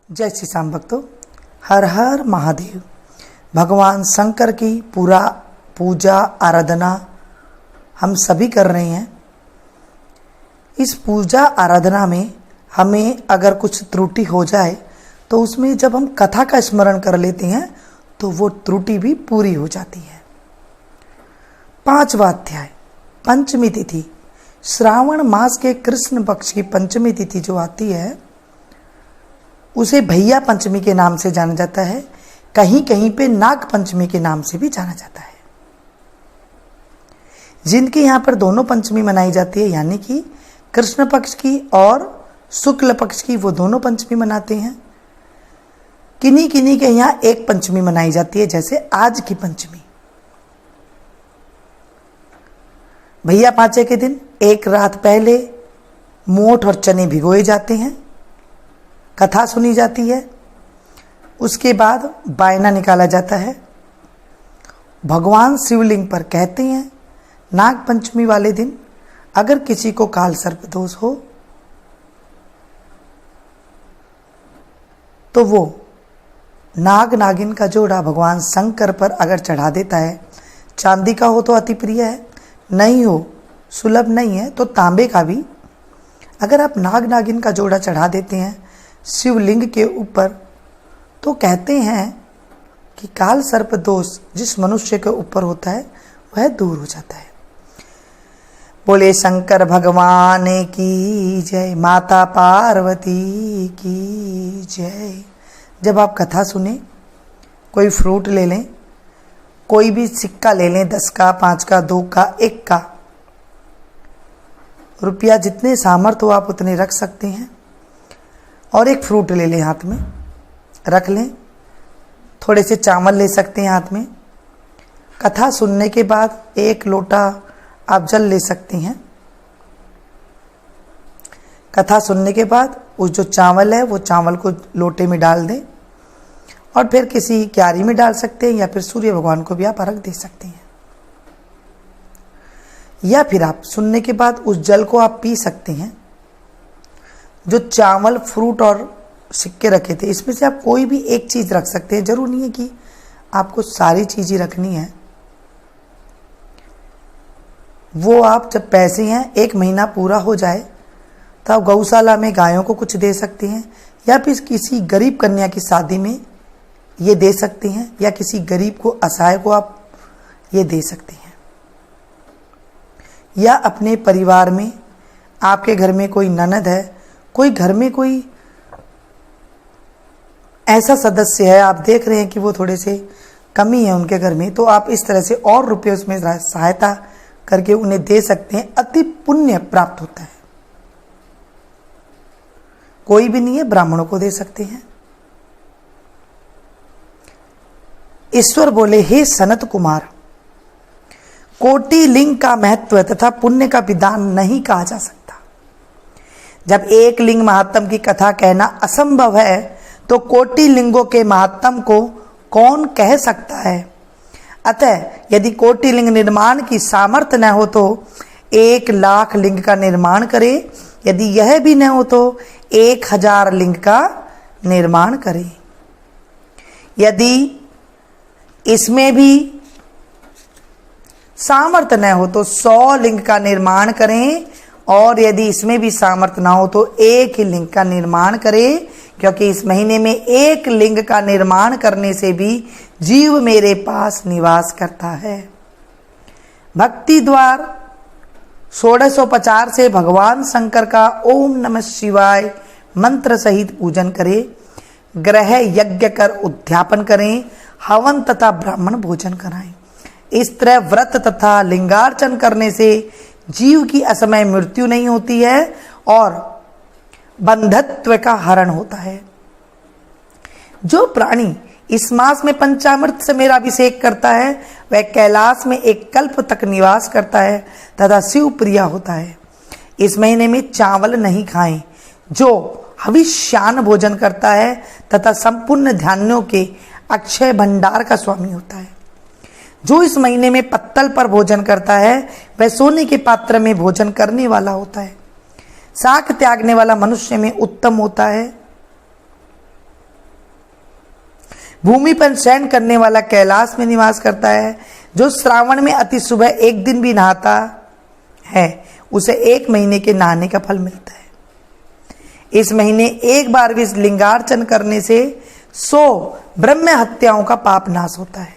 जय श्री श्याम भक्तों, हर हर महादेव। भगवान शंकर की पूरा पूजा आराधना हम सभी कर रहे हैं। इस पूजा आराधना में हमें अगर कुछ त्रुटि हो जाए तो उसमें जब हम कथा का स्मरण कर लेते हैं तो वो त्रुटि भी पूरी हो जाती है। 5वां अध्याय, पंचमी तिथि। श्रावण मास के कृष्ण पक्ष की पंचमी तिथि जो आती है उसे भैया पंचमी के नाम से जाना जाता है। कहीं कहीं पे नाग पंचमी के नाम से भी जाना जाता है। जिनके यहाँ पर दोनों पंचमी मनाई जाती है, यानी कि कृष्ण पक्ष की और शुक्ल पक्ष की, वो दोनों पंचमी मनाते हैं। किन्हीं किन्हीं के यहाँ एक पंचमी मनाई जाती है, जैसे आज की पंचमी। भैया पांचे के दिन एक रात पहले मोठ और चने भिगोए जाते हैं, कथा सुनी जाती है। उसके बाद बायना निकाला जाता है। भगवान शिवलिंग पर कहते हैं नाग पंचमी वाले दिन अगर किसी को काल सर्प दोष हो तो वो नाग नागिन का जोड़ा भगवान शंकर पर अगर चढ़ा देता है, चांदी का हो तो अति प्रिय है, नहीं हो सुलभ नहीं है तो तांबे का भी, अगर आप नाग नागिन का जोड़ा चढ़ा देते हैं शिवलिंग के ऊपर तो कहते हैं कि काल सर्प दोष जिस मनुष्य के ऊपर होता है वह दूर हो जाता है। बोले शंकर भगवान की जय, माता पार्वती की जय। जब आप कथा सुने, कोई फ्रूट ले लें, कोई भी सिक्का ले लें, 10 का, 5 का, 2 का, 1 का रुपया, जितने सामर्थ्य हो आप उतने रख सकते हैं। और एक फ्रूट ले लें, हाथ में रख लें। थोड़े से चावल ले सकते हैं हाथ में। कथा सुनने के बाद 1 लोटा आप जल ले सकते हैं। कथा सुनने के बाद उस जो चावल है वो चावल को लोटे में डाल दें और फिर किसी क्यारी में डाल सकते हैं, या फिर सूर्य भगवान को भी आप अर्घ दे सकते हैं। या फिर आप सुनने के बाद उस जल को आप पी सकते हैं। जो चावल, फ्रूट और सिक्के रखे थे, इसमें से आप कोई भी एक चीज रख सकते हैं। जरूर नहीं है कि आपको सारी चीजें रखनी है। वो आप जब पैसे हैं 1 महीना पूरा हो जाए तो आप गौशाला में गायों को कुछ दे सकते हैं, या फिर किसी गरीब कन्या की शादी में ये दे सकते हैं, या किसी गरीब को, असहाय को आप ये दे सकते हैं। या अपने परिवार में, आपके घर में कोई ननद है, कोई घर में कोई ऐसा सदस्य है, आप देख रहे हैं कि वो थोड़े से कमी है उनके घर में, तो आप इस तरह से और रुपये उसमें सहायता करके उन्हें दे सकते हैं। अति पुण्य प्राप्त होता है। कोई भी नहीं है, ब्राह्मणों को दे सकते हैं। ईश्वर बोले, हे सनत कुमार, कोटि लिंग का महत्व तथा पुण्य का विधान नहीं कहा जा सकता। जब एक लिंग महात्म की कथा कहना असंभव है तो कोटि लिंगों के महात्म को कौन कह सकता है। अतः यदि कोटि लिंग निर्माण की सामर्थ्य न हो तो 1 लाख लिंग का निर्माण करे। यदि यह भी न हो तो 1000 लिंग का निर्माण करे। यदि इसमें भी सामर्थ्य न हो तो 100 लिंग का निर्माण करें, और यदि इसमें भी सामर्थ्य ना हो तो 1 ही लिंग का निर्माण करें, क्योंकि इस महीने में 1 लिंग का निर्माण करने से भी जीव मेरे पास निवास करता है। भक्ति द्वार 1650 से भगवान शंकर का ओम नमः शिवाय मंत्र सहित पूजन करें, ग्रह यज्ञ कर उद्यापन करें, हवन तथा ब्राह्मण भोजन कराएं। इस तरह व्रत तथा लिंगार्चन करने से जीव की असमय मृत्यु नहीं होती है और बंधत्व का हरण होता है। जो प्राणी इस मास में पंचामृत से मेरा अभिषेक करता है वह कैलाश में 1 कल्प तक निवास करता है तथा शिव प्रिया होता है। इस महीने में चावल नहीं खाएं। जो हविष्यान्न भोजन करता है तथा संपूर्ण धान्यों के अक्षय भंडार का स्वामी होता है। जो इस महीने में पत्तल पर भोजन करता है वह सोने के पात्र में भोजन करने वाला होता है। शाक त्यागने वाला मनुष्य में उत्तम होता है। भूमि पर शयन करने वाला कैलाश में निवास करता है। जो श्रावण में अति सुबह एक दिन भी नहाता है उसे 1 महीने के नहाने का फल मिलता है। इस महीने एक बार भी लिंगार्चन करने से 100 ब्रह्म हत्याओं का पाप नाश होता है।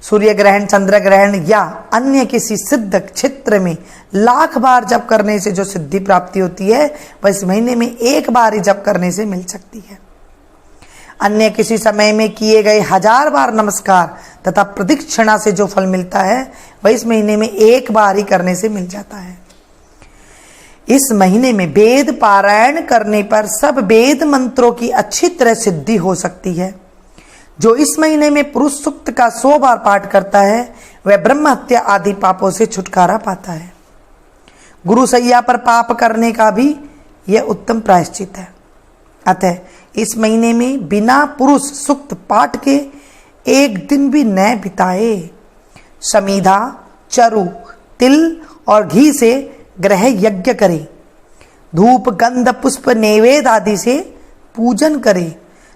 सूर्य ग्रहण, चंद्र ग्रहण या अन्य किसी सिद्ध क्षेत्र में लाख बार जप करने से जो सिद्धि प्राप्ति होती है वह इस महीने में एक बार ही जप करने से मिल सकती है। अन्य किसी समय में किए गए 1000 बार नमस्कार तथा प्रदक्षिणा से जो फल मिलता है वह इस महीने में एक बार ही करने से मिल जाता है। इस महीने में वेद पारायण करने पर सब वेद मंत्रों की अच्छी तरह सिद्धि हो सकती है। जो इस महीने में पुरुष सूक्त का 100 बार पाठ करता है वह ब्रह्म हत्या आदि पापों से छुटकारा पाता है। गुरु सैया पर पाप करने का भी यह उत्तम प्रायश्चित है। अतः इस महीने में बिना पुरुष सूक्त पाठ के एक दिन भी न बिताए। समीधा, चरु, तिल और घी से ग्रह यज्ञ करे। धूप, गंध, पुष्प, नैवेद्य आदि से पूजन करे।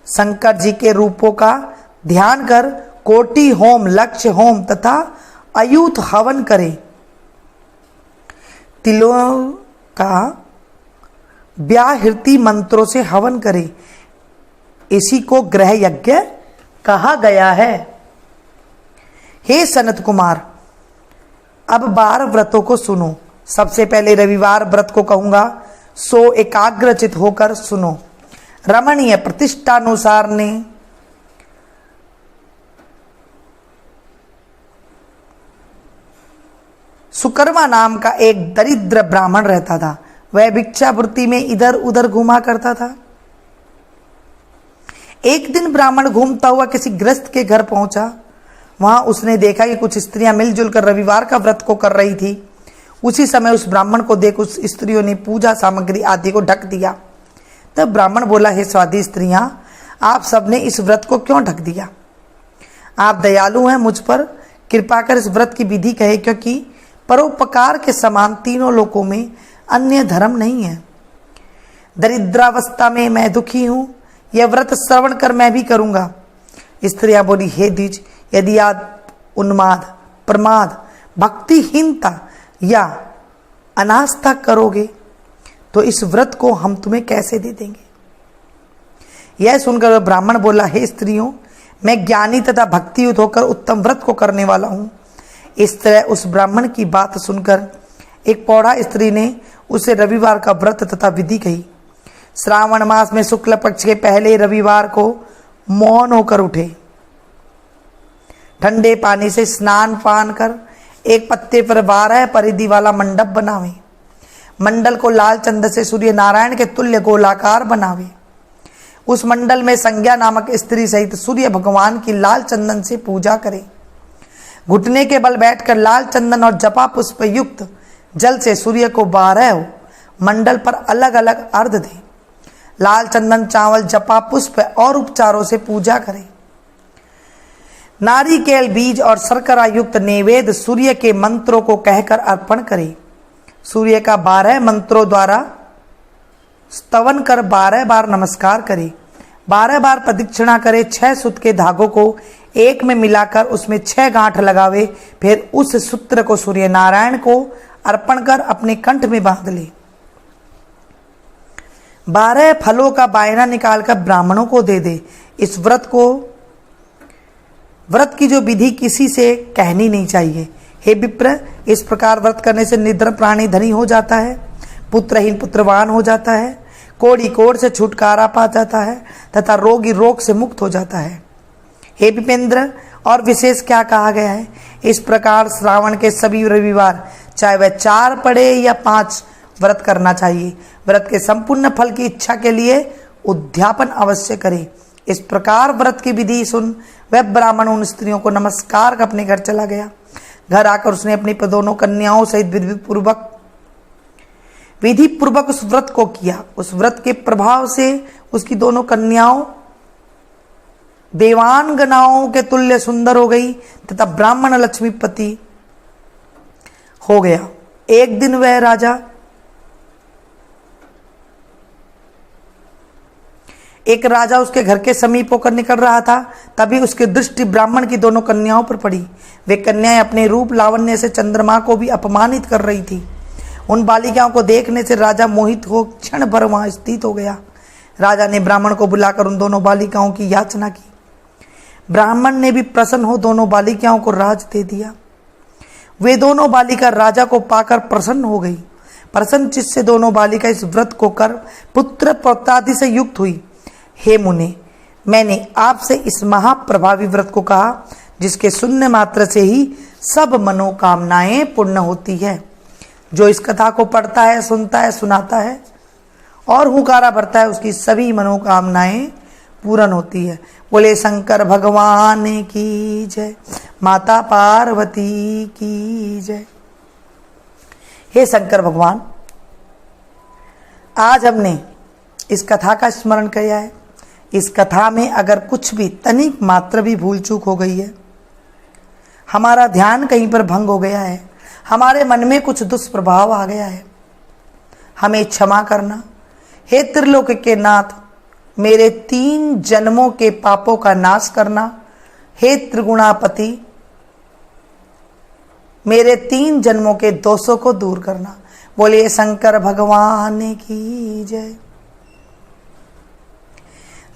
शंकर जी के रूपों का ध्यान कर कोटि होम, लक्ष्य होम तथा अयूथ हवन करे। तिलों का व्याहृति मंत्रों से हवन करे। इसी को ग्रह यज्ञ कहा गया है। हे सनत कुमार, अब 12 व्रतों को सुनो। सबसे पहले रविवार व्रत को कहूंगा, सो एकाग्रचित होकर सुनो। रमणीय प्रतिष्ठानुसार ने सुकर्मा नाम का एक दरिद्र ब्राह्मण रहता था। वह भिक्षावृत्ति में इधर उधर घूमा करता था। एक दिन ब्राह्मण घूमता हुआ किसी गृहस्थ के घर पहुंचा। वहां उसने देखा कि कुछ स्त्रियां मिलजुल कर रविवार का व्रत को कर रही थी। उसी समय उस ब्राह्मण को देख उस स्त्रियों ने पूजा सामग्री आदि को ढक दिया। तब ब्राह्मण बोला, हे स्वादी स्त्रियां, आप सबने इस व्रत को क्यों ढक दिया? आप दयालु हैं, मुझ पर कृपा कर इस व्रत की विधि कहे, क्योंकि परोपकार के समान तीनों लोकों में अन्य धर्म नहीं है। दरिद्रावस्था में मैं दुखी हूं, यह व्रत श्रवण कर मैं भी करूंगा। स्त्रियां बोली, हे द्विज, यदि आप उन्माद, प्रमाद, भक्तिहीनता या अनास्था करोगे तो इस व्रत को हम तुम्हें कैसे दे देंगे। यह सुनकर वह ब्राह्मण बोला, हे स्त्रियों, मैं ज्ञानी तथा भक्तियुत होकर उत्तम व्रत को करने वाला हूं। इस तरह उस ब्राह्मण की बात सुनकर एक पौढ़ा स्त्री ने उसे रविवार का व्रत तथा विधि कही। श्रावण मास में शुक्ल पक्ष के पहले रविवार को मौन होकर उठे, ठंडे पानी से स्नान पान कर एक पत्ते पर 12 परिधि वाला मंडप बनावे। मंडल को लाल चंदन से सूर्य नारायण के तुल्य गोलाकार बनावे। उस मंडल में संज्ञा नामक स्त्री सहित सूर्य भगवान की लाल चंदन से पूजा करे। घुटने के बल बैठकर लाल चंदन और जपा पुष्प युक्त जल से सूर्य को 12 मंडल पर अलग अलग अर्घ दे। लाल चंदन, चावल, जपा पुष्प और उपचारों से पूजा करे। नारिकेल बीज और शर्करा युक्त नैवेद्य सूर्य के मंत्रों को कहकर अर्पण करे। सूर्य का 12 मंत्रों द्वारा स्तवन कर 12 बार नमस्कार करे। 12 बार प्रदक्षिणा करे। 6 सूत के धागों को एक में मिलाकर उसमें 6 गांठ लगावे। फिर उस सूत्र को सूर्य नारायण को अर्पण कर अपने कंठ में बांध ले। 12 फलों का बायना निकालकर ब्राह्मणों को दे दे। इस व्रत की जो विधि किसी से कहनी नहीं चाहिए। हे विप्र, इस प्रकार व्रत करने से निधन प्राणी धनी हो जाता है, पुत्रहीन पुत्रवान हो जाता है, कोड़ी कोड़ से छुटकारा पा जाता है तथा रोगी रोग से मुक्त हो जाता है। हे विपेंद्र, और विशेष क्या कहा गया है? इस प्रकार श्रावण के सभी रविवार, चाहे वह 4 पड़े या 5, व्रत करना चाहिए। व्रत के संपूर्ण फल की इच्छा के लिए उद्यापन अवश्य करे। इस प्रकार व्रत की विधि सुन वह ब्राह्मण उन स्त्रियों को नमस्कार कर अपने घर चला गया। घर आकर उसने अपनी दोनों कन्याओं सहित विधि पूर्वक उस व्रत को किया। उस व्रत के प्रभाव से उसकी दोनों कन्याओं देवांगनाओं के तुल्य सुंदर हो गई तथा ब्राह्मण लक्ष्मीपति हो गया। एक दिन वह राजा एक राजा उसके घर के समीप होकर निकल रहा था, तभी उसकी दृष्टि ब्राह्मण की दोनों कन्याओं पर पड़ी। वे कन्याएं अपने रूप लावण्य से चंद्रमा को भी अपमानित कर रही थी। उन बालिकाओं को देखने से राजा मोहित हो क्षण भर वहां स्थित हो गया। राजा ने ब्राह्मण को बुलाकर उन दोनों बालिकाओं की याचना की। ब्राह्मण ने भी प्रसन्न हो दोनों बालिकाओं को राज दे दिया। वे दोनों बालिका राजा को पाकर प्रसन्न हो गई। प्रसन्न चित्त से दोनों बालिका इस व्रत को कर पुत्र पौत्रादि से युक्त हुई। हे मुने, मैंने आपसे इस महाप्रभावी व्रत को कहा जिसके सुनने मात्र से ही सब मनोकामनाएं पूर्ण होती है। जो इस कथा को पढ़ता है, सुनता है, सुनाता है और हुंकारा भरता है, उसकी सभी मनोकामनाएं पूर्ण होती है। बोले शंकर भगवान की जय, माता पार्वती की जय। हे शंकर भगवान, आज हमने इस कथा का स्मरण किया है। इस कथा में अगर कुछ भी तनिक मात्र भी भूल चूक हो गई है, हमारा ध्यान कहीं पर भंग हो गया है, हमारे मन में कुछ दुष्प्रभाव आ गया है, हमें क्षमा करना। हे त्रिलोक के नाथ, मेरे 3 जन्मों के पापों का नाश करना। हे त्रिगुणापति, मेरे 3 जन्मों के दोषों को दूर करना। बोलिए शंकर भगवान की जय।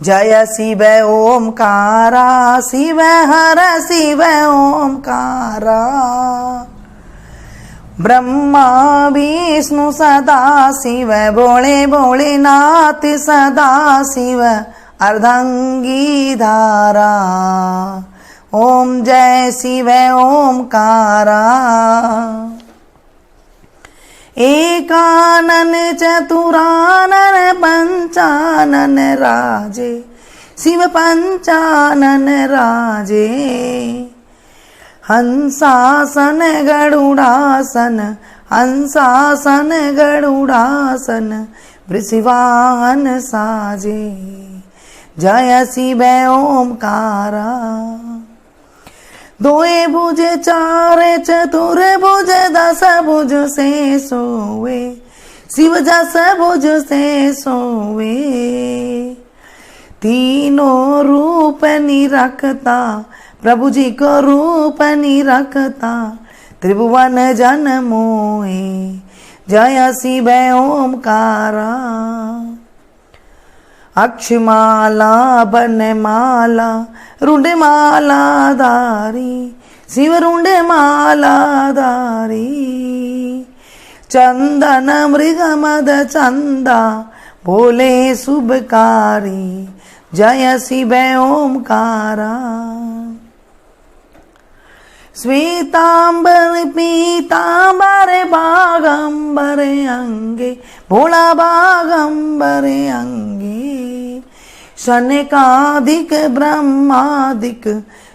जय शिव ओमकारा, शिव हर शिव ओमकारा। ब्रह्मा विष्णु सदा शिव, भोले भोलेनाथ सदा शिव, अर्धंगी धारा। ओम जय शिव ओमकारा। एकानन चतुरानन पंचानन राजे, शिव पंचानन राजे। हंसासन गरुड़ासन, हंसासन गरुड़ासन, वृषिवाहन साजे। जय शिव ओमकारा। दोए भुज चार चतुर भुज, 10 भुज से सोवे, शिव 10 भुज से सोवे। तीनों रूप निरखता, प्रभु जी को रूप निरखता, त्रिभुवन जन मोहे। जय शिव ओमकारा। अक्षमाला बनमाला, रुंडमाला धारी, शिव रुंडमाला धारी। चंदन मृग मद चंदा, भोले शुभकारी। जय शिव ओमकारा। श्वेतांबर पीतांबर बागंबर अंगे, भोला बागंबर अंगे। शनकादिक ब्रह्मादिक,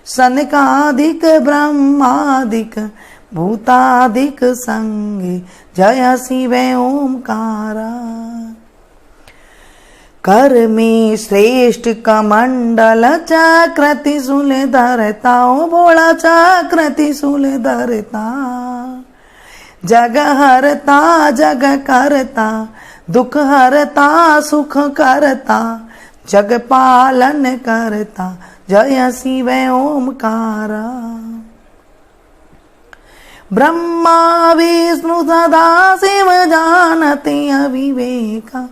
शनकादिक ब्रह्मादिक, भूतादिक संगे। जय शिव ओमकारा। कर में श्रेष्ठ कमंडल, चक्र त्रिशूल धरता, ओ भोला चक्र त्रिशूल धरता। जग हरता जग करता, दुख हरता सुख करता, जग पालन करता। जय शिव ओमकारा। ब्रह्मा विष्णु सदा शिव, जानते अविवेका,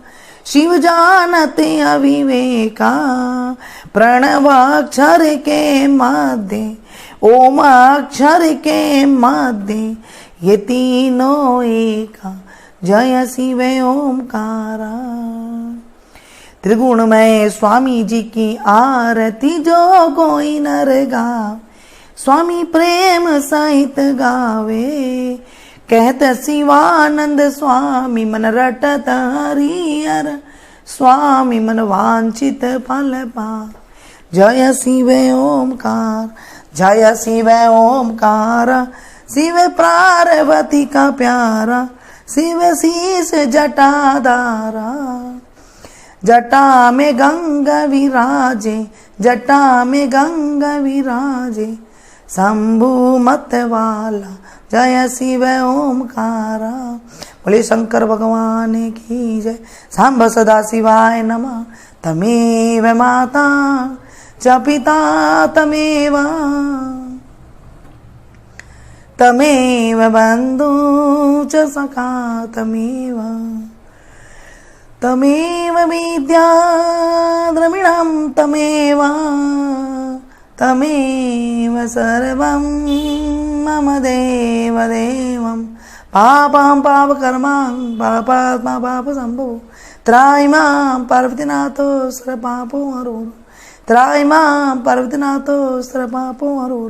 शिव जानते अविवेका। प्रणवाक्षर के मध्य, ओम अक्षर के मध्य, ये तीनों एका। जय शिव ओमकारा। त्रिगुणमय स्वामी जी की आरती जो कोई नर गावे, स्वामी प्रेम सहित गावे। कहत शिवानंद स्वामी, मन रटत हरिहर स्वामी, मन वांछित फल पा। जय शिव ओमकार, जय शिव ओमकार। शिव पार्वती का प्यारा, शिव शीस जटाधारा। जटा में गंगा विराजे, जटा में गंगा विराजे, शंभु मत वाला। जय शिव ओमकारा। बोले शंकर भगवान की जय। सांब सदा शिवाय नमः। तमेव माता च पिता तमेव तमेव बन्धु च सखा तमेव तमेव विद्या द्रविणं तमेव तमेव सर्वं मम देवदेवं पापं पापकर्मां पापात्मा पापसम्भवो त्रायिमां पार्वतीनाथो सर्वपापो हरो त्रायिमां पार्वतीनाथो सर्वपापो हरो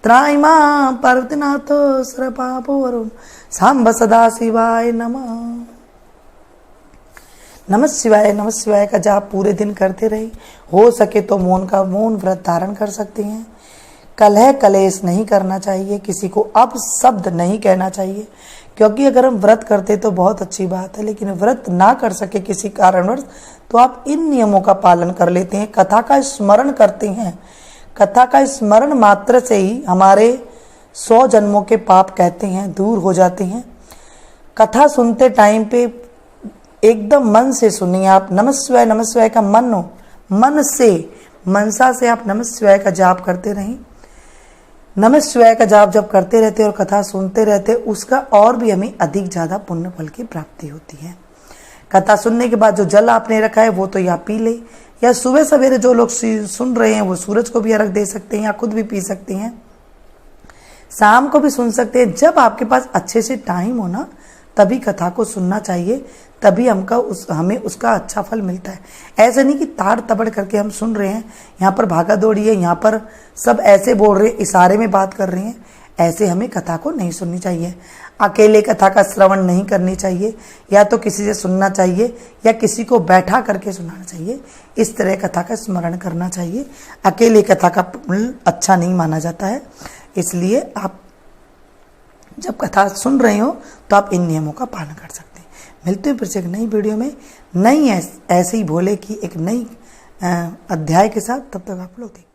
त्रायिमां पार्वतीनाथो सर्वपापो हरो सांब सदा शिवाय नमः। नमः शिवाय का जाप पूरे दिन करते रहे। हो सके तो मौन व्रत धारण कर सकते हैं। कलह कलेश नहीं करना चाहिए, किसी को अपशब्द नहीं कहना चाहिए, क्योंकि अगर हम व्रत करते तो बहुत अच्छी बात है, लेकिन व्रत ना कर सके किसी कारणवश तो आप इन नियमों का पालन कर लेते हैं, कथा का स्मरण करते हैं। कथा का स्मरण मात्र से ही हमारे 100 जन्मों के पाप कहते हैं दूर हो जाते हैं। कथा सुनते टाइम पे एकदम मन से सुनिए आप। नमः शिवाय का मन से मनसा से आप नमः शिवाय का जाप करते रहें। नमः शिवाय का जाप जब करते रहते और कथा सुनते रहते, उसका और भी हमें अधिक ज़्यादा पुण्य फल की प्राप्ति होती है। कथा सुनने के बाद जो जल आपने रखा है वो तो या पी ले, या सुबह सवेरे जो लोग सुन रहे हैं वो सूरज को भी अर्घ दे सकते हैं या खुद भी पी सकते हैं, शाम को भी सुन सकते हैं। जब आपके पास अच्छे से टाइम हो ना, तभी कथा को सुनना चाहिए, तभी हमें उसका अच्छा फल मिलता है। ऐसे नहीं कि ताड़ तबड़ करके हम सुन रहे हैं, यहाँ पर भागा दौड़ी है, यहाँ पर सब ऐसे बोल रहे हैं, इशारे में बात कर रहे हैं, ऐसे हमें कथा को नहीं सुननी चाहिए। अकेले कथा का श्रवण नहीं करनी चाहिए, या तो किसी से सुनना चाहिए या किसी को बैठा करके सुनाना चाहिए। इस तरह कथा का स्मरण करना चाहिए। अकेले कथा का अच्छा नहीं माना जाता है, इसलिए आप जब कथा सुन रहे हो तो आप इन नियमों का पालन कर सकते हैं। मिलते हैं फिर से एक नई वीडियो में, नई ऐसे ही भोले की एक नई अध्याय के साथ। तब तक आप लोग देखिए।